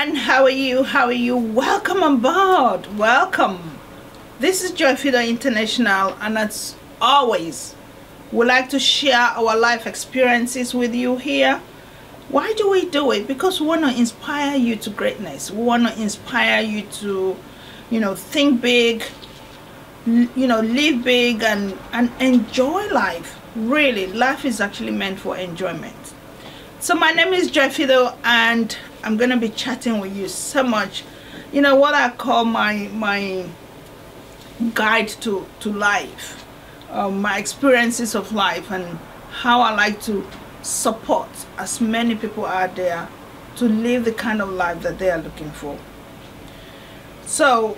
everyone, how are you? Welcome on board. Welcome. This is Joy Fido International, and as always, we like to share our life experiences with you here. Why do we do it? Because we want to inspire you to greatness. We want to inspire you to, think big, live big and enjoy life. Really, life is actually meant for enjoyment. So my name is Joy Fido, and I'm gonna be chatting with you so much, what I call my guide to life, my experiences of life, and how I like to support as many people out there to live the kind of life that they are looking for. So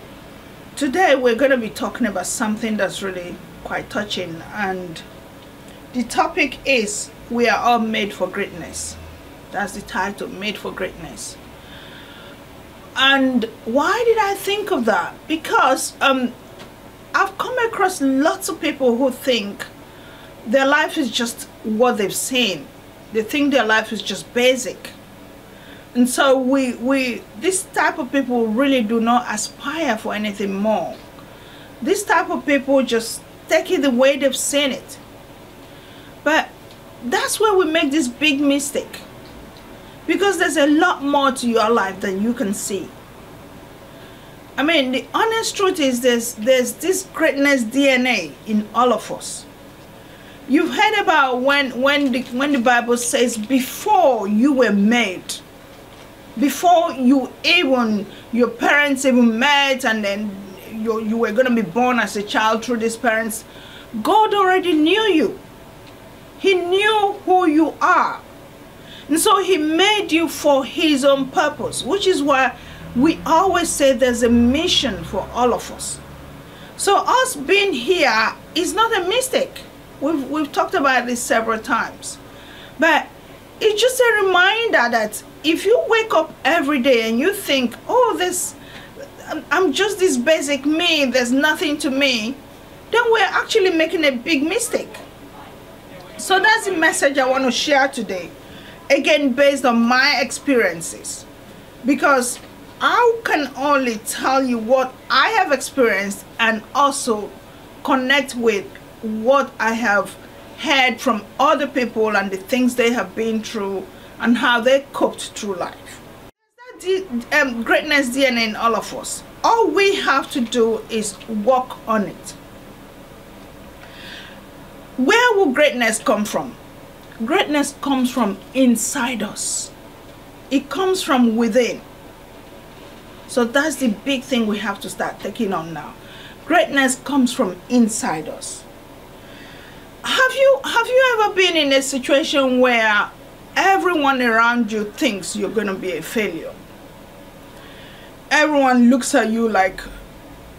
today we're going to be talking about something that's really quite touching, and the topic is we are all made for greatness. That's the title, Made for Greatness. And why did I think of that? Because I've come across lots of people who think their life is just what they've seen. They think their life is just basic. And so this type of people really do not aspire for anything more. This type of people just take it the way they've seen it. But that's where we make this big mistake, because there's a lot more to your life than you can see. I mean, the honest truth is there's this greatness DNA in all of us. You've heard about when the Bible says before you were made, before your parents even met, and then you were going to be born as a child through these parents, God already knew you. He knew who you are. And so he made you for his own purpose, which is why we always say there's a mission for all of us. So us being here is not a mistake. We've talked about this several times. But it's just a reminder that if you wake up every day and you think, oh, I'm just this basic me, there's nothing to me, then we're actually making a big mistake. So that's the message I want to share today. Again, based on my experiences. Because I can only tell you what I have experienced and also connect with what I have heard from other people and the things they have been through and how they coped through life. There's that greatness DNA in all of us. All we have to do is work on it. Where will greatness come from? Greatness comes from inside us. It comes from within. So that's the big thing we have to start taking on now. Greatness comes from inside us. Have you ever been in a situation where everyone around you thinks you're going to be a failure? Everyone looks at you like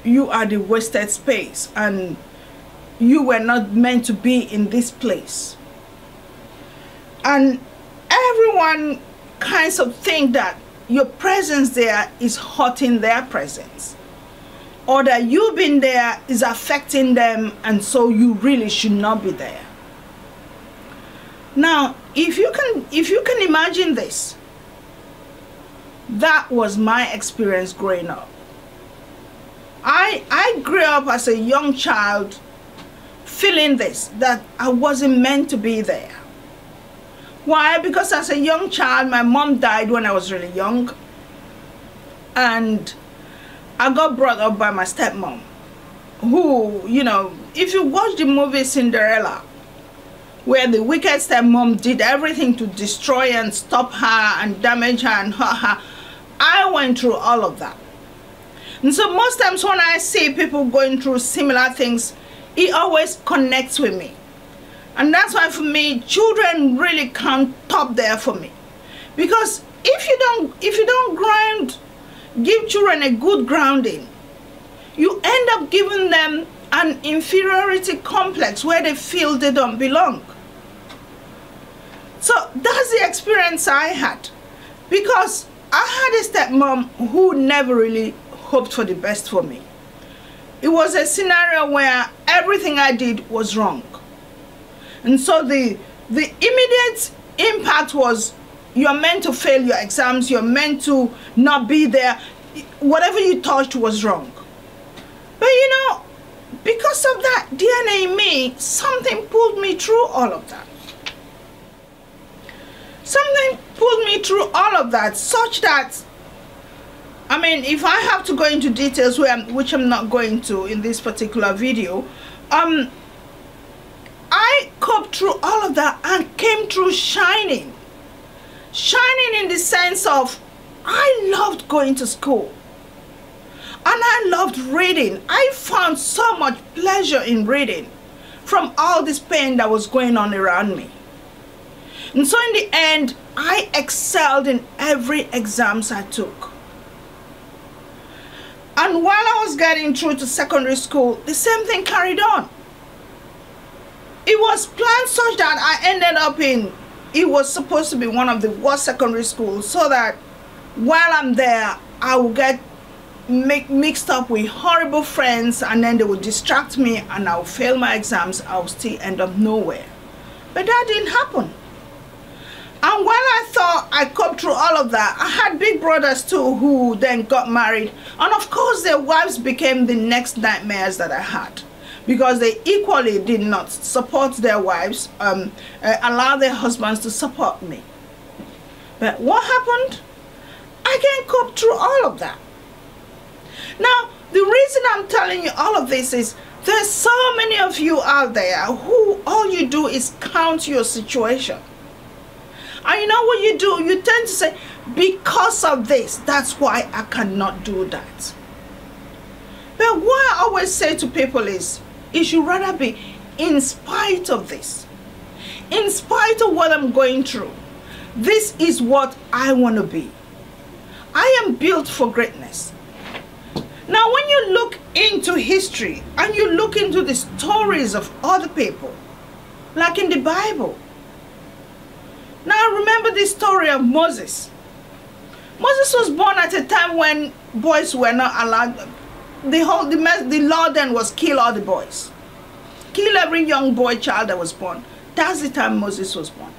you are the wasted space and you were not meant to be in this place. And everyone kinds of think that your presence there is hurting their presence, or that you being there is affecting them, and so you really should not be there. Now, if you can imagine this, that was my experience growing up. I grew up as a young child feeling this, that I wasn't meant to be there. Why? Because as a young child, my mom died when I was really young, and I got brought up by my stepmom, who, if you watch the movie Cinderella, where the wicked stepmom did everything to destroy and stop her and damage her and hurt her, I went through all of that. And so most times when I see people going through similar things, it always connects with me. And that's why for me, children really come top there for me. Because if you don't give children a good grounding, you end up giving them an inferiority complex where they feel they don't belong. So that's the experience I had. Because I had a stepmom who never really hoped for the best for me. It was a scenario where everything I did was wrong. And so the immediate impact was you're meant to fail your exams, you're meant to not be there. Whatever you touched was wrong. But you know, because of that DNA in me, something pulled me through all of that. Something pulled me through all of that, such that, I mean, if I have to go into details, which I'm not going to in this particular video, I coped through all of that and came through shining. Shining in the sense of, I loved going to school. And I loved reading. I found so much pleasure in reading from all this pain that was going on around me. And so in the end, I excelled in every exams I took. And while I was getting through to secondary school, the same thing carried on. It was planned such that I ended up in, it was supposed to be one of the worst secondary schools, so that while I'm there, I will get mixed up with horrible friends, and then they would distract me and I'll fail my exams. I'll still end up nowhere. But that didn't happen. And while I thought I coped through all of that, I had big brothers too who then got married, and of course their wives became the next nightmares that I had, because they equally did not support their wives, allow their husbands to support me. But what happened? I can cope through all of that. Now, the reason I'm telling you all of this is there's so many of you out there who all you do is count your situation. And you know what you do? You tend to say, because of this, that's why I cannot do that. But what I always say to people is, it should rather be in spite of this. In spite of what I'm going through, this is what I want to be. I am built for greatness. Now, when you look into history and you look into the stories of other people, like in the Bible. Now, remember the story of Moses. Moses was born at a time when boys were not allowed. The law then was kill all the boys. Kill every young boy child that was born. That's the time Moses was born.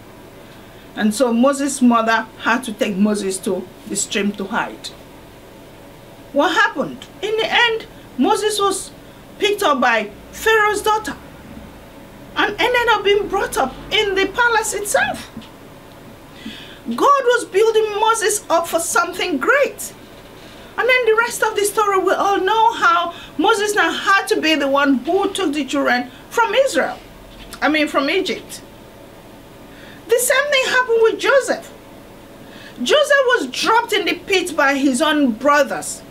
And so Moses' mother had to take Moses to the stream to hide. What happened? In the end, Moses was picked up by Pharaoh's daughter and ended up being brought up in the palace itself. God was building Moses up for something great. And then the rest of the story, we all know how Moses now had to be the one who took the children from from Egypt. The same thing happened with Joseph. Joseph was dropped in the pit by his own brothers.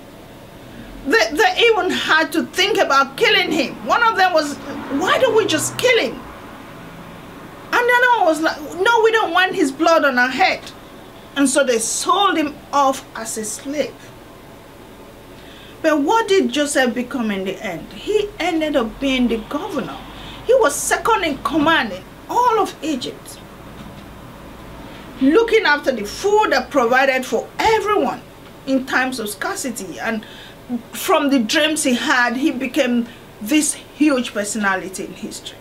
They even had to think about killing him. One of them was, why don't we just kill him? And the other one was like, no, we don't want his blood on our head. And so they sold him off as a slave. But what did Joseph become in the end? He ended up being the governor. He was second in command in all of Egypt, looking after the food that provided for everyone in times of scarcity. And from the dreams he had, he became this huge personality in history.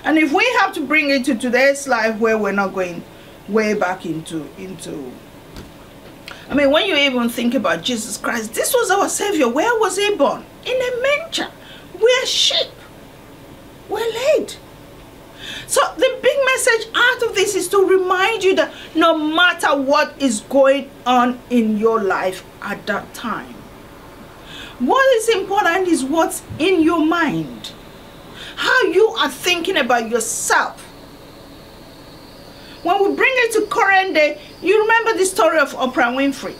And if we have to bring it to today's life, where we're not going way back into when you even think about Jesus Christ, this was our Savior. Where was he born? In a manger, where sheep were laid. So the big message out of this is to remind you that no matter what is going on in your life at that time, what is important is what's in your mind, how you are thinking about yourself. When we bring it to current day, you remember the story of Oprah Winfrey.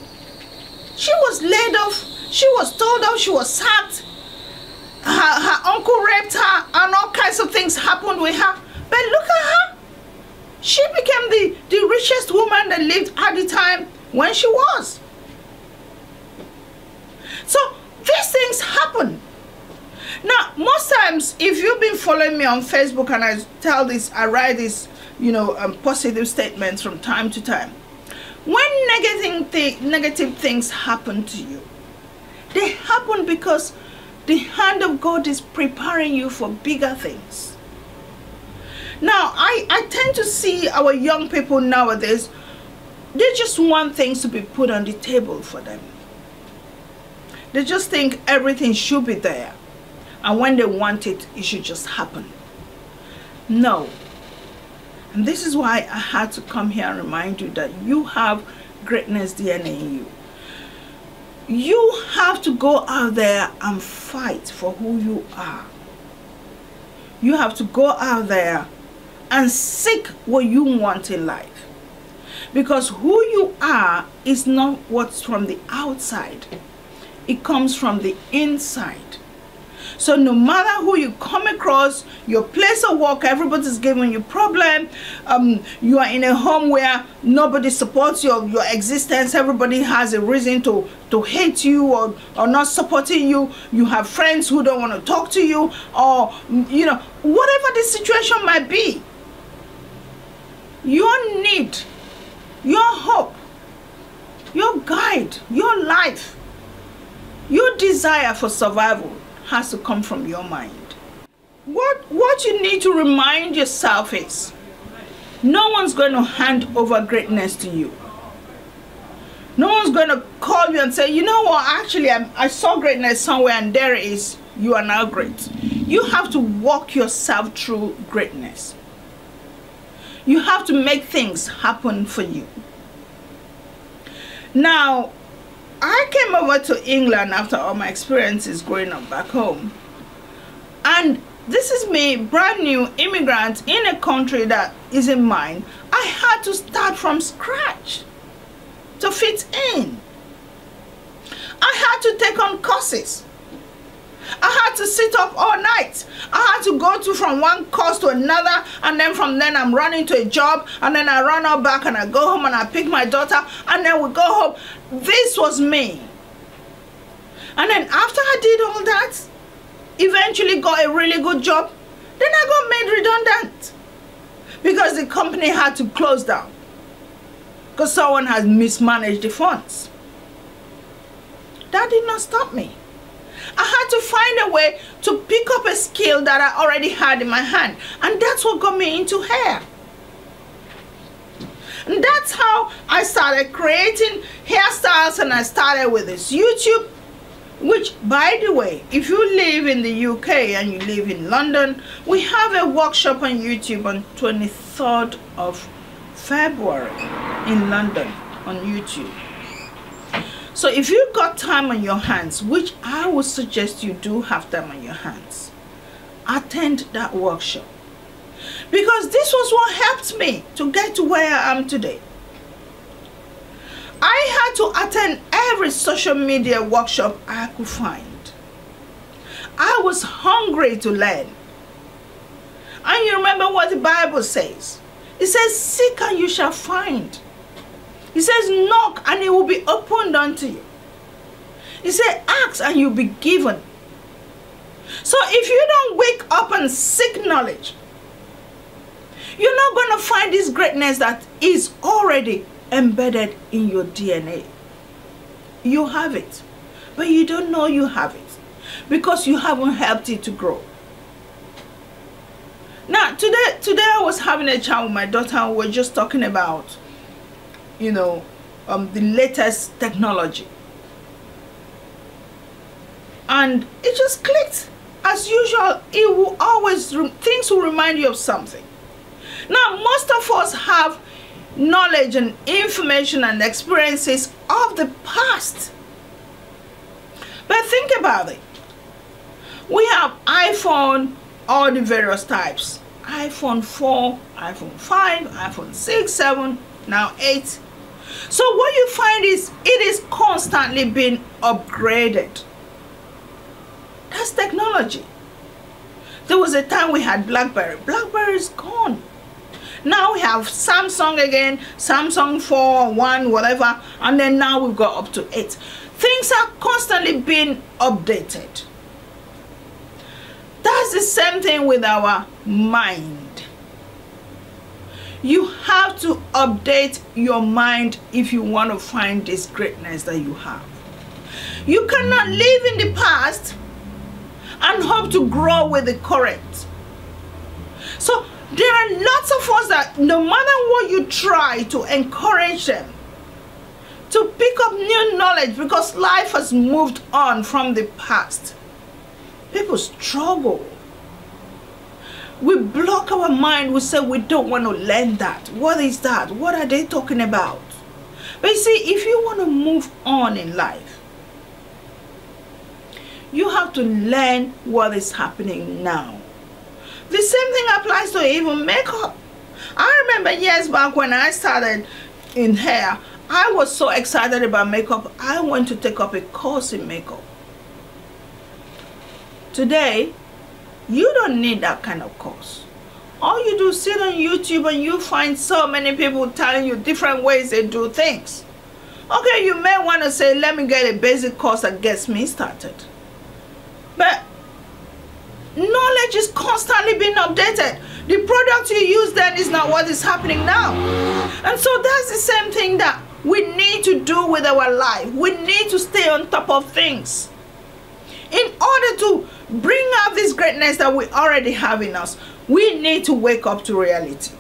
She was laid off, she was told off, she was sacked, her uncle raped her, and all kinds of things happened with her. But look at her. She became the richest woman that lived at the time when she was. So these things happen. Now, most times, if you've been following me on Facebook and I write these, positive statements from time to time. When negative things happen to you, they happen because the hand of God is preparing you for bigger things. Now, I tend to see our young people nowadays, they just want things to be put on the table for them. They just think everything should be there. And when they want it, it should just happen. No. And this is why I had to come here and remind you that you have greatness DNA in you. You have to go out there and fight for who you are. You have to go out there and seek what you want in life. Because who you are is not what's from the outside. It comes from the inside. So no matter who you come across, your place of work, everybody's giving you problem. You are in a home where nobody supports your existence. Everybody has a reason to hate you or not supporting you. You have friends who don't want to talk to you, or whatever the situation might be. Your need, your hope, your guide, your life, your desire for survival has to come from your mind. What you need to remind yourself is, no one's going to hand over greatness to you. No one's going to call you and say, you know what, actually I saw greatness somewhere and there it is, you are now great. You have to walk yourself through greatness. You have to make things happen for you. Now, I came over to England after all my experiences growing up back home. And this is me, brand new immigrant in a country that isn't mine. I had to start from scratch to fit in. I had to take on courses. I had to sit up all night. I had to go from one course to another, and then from then I'm running to a job, and then I run out back and I go home and I pick my daughter, and then we go home. This was me. And then after I did all that, eventually got a really good job, then I got made redundant because the company had to close down because someone has mismanaged the funds. That did not stop me. I had to find a way to pick up a skill that I already had in my hand. And that's what got me into hair. And that's how I started creating hairstyles, and I started with this YouTube, which, by the way, if you live in the UK and you live in London, we have a workshop on YouTube on 23rd of February in London on YouTube. So if you've got time on your hands, which I would suggest you do have time on your hands, attend that workshop. Because this was what helped me to get to where I am today. I had to attend every social media workshop I could find. I was hungry to learn. And you remember what the Bible says. It says, seek and you shall find. It says, knock and it will be opened unto you. It says, ask and you'll be given. So if you don't wake up and seek knowledge, you're not going to find this greatness that is already embedded in your DNA. You have it, but you don't know you have it because you haven't helped it to grow. Now, today I was having a chat with my daughter, and we're just talking about the latest technology, and it just clicked. As usual, it will always, things will remind you of something. Now, most of us have knowledge and information and experiences of the past, but think about it. We have iPhone, all the various types, iPhone 4, iPhone 5, iPhone 6, 7, now 8. So what you find is it is constantly being upgraded. That's technology. There was a time we had BlackBerry. BlackBerry is gone. Now we have Samsung again, Samsung 4, 1, whatever, and then now we've got up to 8. Things are constantly being updated. That's the same thing with our mind. You have to update your mind if you want to find this greatness that you have. You cannot live in the past and hope to grow with the current. So There are lots of us that no matter what you try to encourage them to pick up new knowledge, because life has moved on from the past, people struggle. We block our mind. We say we don't want to learn that. What is that? What are they talking about? But you see, if you want to move on in life, you have to learn what is happening now. The same thing applies to even makeup. I remember years back when I started in hair, I was so excited about makeup. I went to take up a course in makeup. Today, you don't need that kind of course. All you do is sit on YouTube and you find so many people telling you different ways they do things. Okay, you may want to say, let me get a basic course that gets me started. But knowledge is constantly being updated. The product you use then is not what is happening now. And so that's the same thing that we need to do with our life. We need to stay on top of things. In order to bring out this greatness that we already have in us, we need to wake up to reality.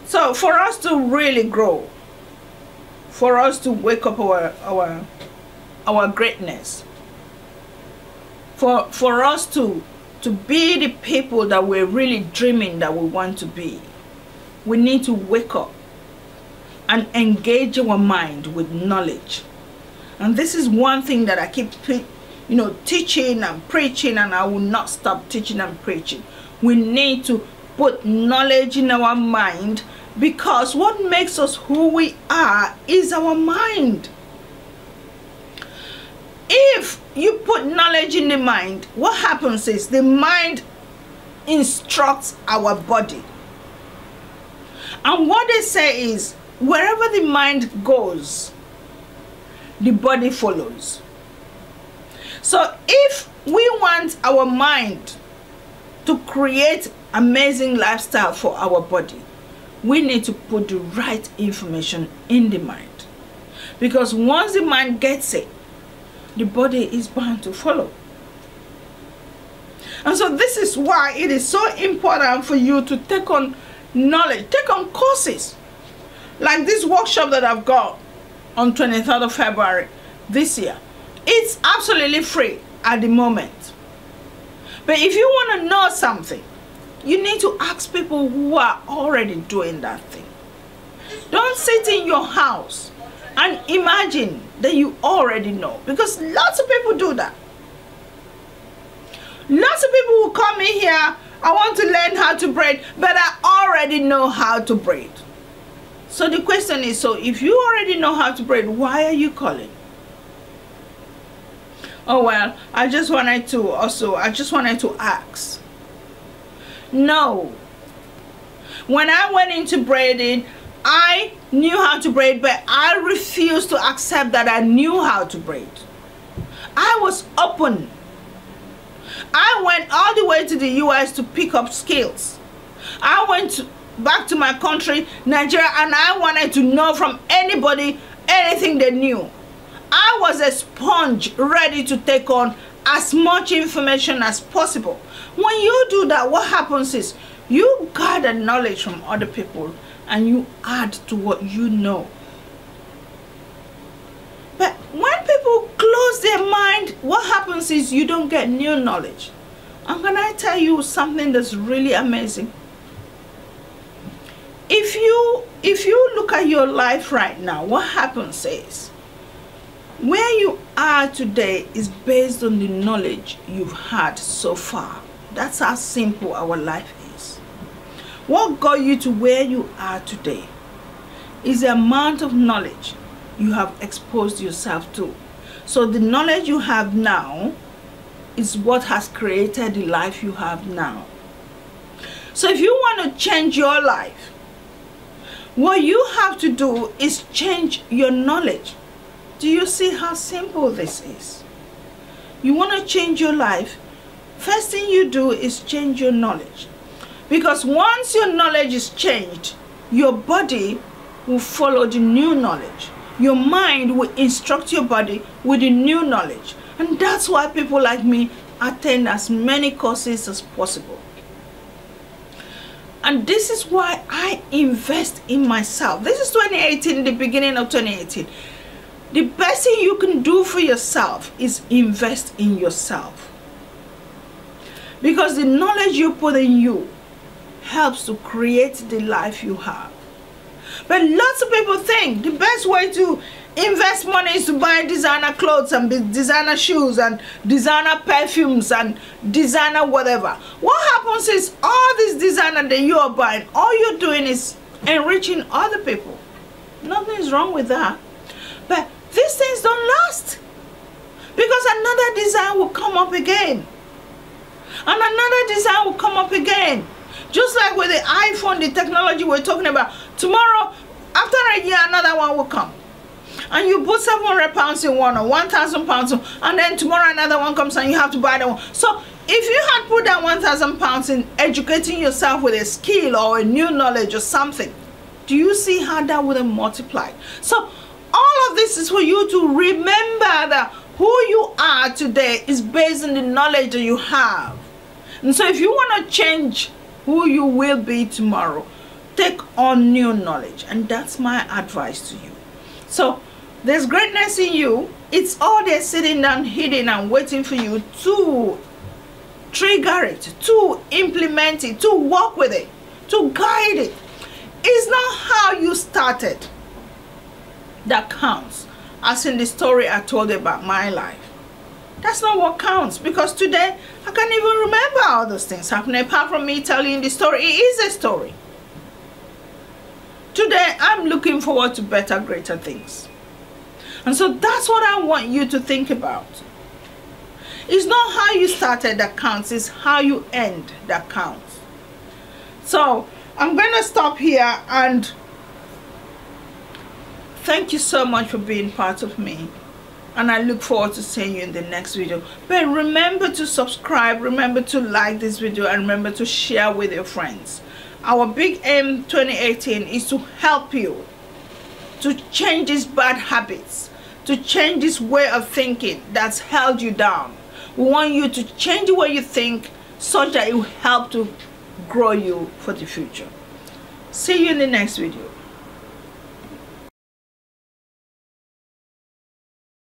So for us to really grow, for us to wake up our greatness, for us to be the people that we're really dreaming that we want to be, we need to wake up and engage our mind with knowledge. And this is one thing that I keep teaching and preaching, and I will not stop teaching and preaching. We need to put knowledge in our mind, because what makes us who we are is our mind. If you put knowledge in the mind, what happens is the mind instructs our body. And what they say is, wherever the mind goes, the body follows. So if we want our mind to create amazing lifestyle for our body, we need to put the right information in the mind. Because once the mind gets it, the body is bound to follow. And so this is why it is so important for you to take on knowledge, take on courses. Like this workshop that I've got on 23rd of February this year. It's absolutely free at the moment. But if you want to know something, you need to ask people who are already doing that thing. Don't sit in your house and imagine that you already know, because lots of people do that. Lots of people will come in here, I want to learn how to braid, but I already know how to braid. So the question is, so if you already know how to braid, why are you calling? Oh well, I just wanted to ask. No. When I went into braiding, I knew how to braid, but I refused to accept that I knew how to braid. I was open. I went all the way to the US to pick up skills. I went back to my country, Nigeria, and I wanted to know from anybody anything they knew. I was a sponge ready to take on as much information as possible. When you do that, what happens is you gather knowledge from other people and you add to what you know. But when people close their mind, what happens is you don't get new knowledge. I'm gonna tell you something that's really amazing. If you look at your life right now, what happens is where you are today is based on the knowledge you've had so far. That's how simple our life is. What got you to where you are today is the amount of knowledge you have exposed yourself to. So the knowledge you have now is what has created the life you have now. So if you want to change your life, what you have to do is change your knowledge. Do you see how simple this is? You want to change your life, first thing you do is change your knowledge. Because once your knowledge is changed, your body will follow the new knowledge. Your mind will instruct your body with the new knowledge. And that's why people like me attend as many courses as possible. And this is why I invest in myself. This is 2018, the beginning of 2018. The best thing you can do for yourself is invest in yourself. Because the knowledge you put in you helps to create the life you have. But lots of people think the best way to invest money is to buy designer clothes and designer shoes and designer perfumes and designer whatever. What happens is all this designer that you are buying, all you're doing is enriching other people. Nothing is wrong with that. But these things don't last. Because another design will come up again. And another design will come up again. Just like with the iPhone, the technology we're talking about. Tomorrow, after a year, another one will come. And you put 700 pounds in one or 1,000 pounds, and then tomorrow another one comes and you have to buy that one. So if you had put that 1,000 pounds in educating yourself with a skill or a new knowledge or something, do you see how that would have multiplied? So all of this is for you to remember that who you are today is based on the knowledge that you have. And so if you want to change who you will be tomorrow, take on new knowledge. And that's my advice to you. So there's greatness in you. It's all there sitting down, hidden and waiting for you to trigger it, to implement it, to work with it, to guide it. It's not how you started that counts, as in the story I told you about my life. That's not what counts, because today I can't even remember all those things happening apart from me telling you the story. It is a story. Today I'm looking forward to better, greater things. And so that's what I want you to think about. It's not how you started that counts, it's how you end that counts. So I'm going to stop here, and thank you so much for being part of me. And I look forward to seeing you in the next video. But remember to subscribe, remember to like this video, and remember to share with your friends. Our big aim 2018 is to help you to change these bad habits, to change this way of thinking that's held you down. We want you to change the way you think so that it will help to grow you for the future. See you in the next video.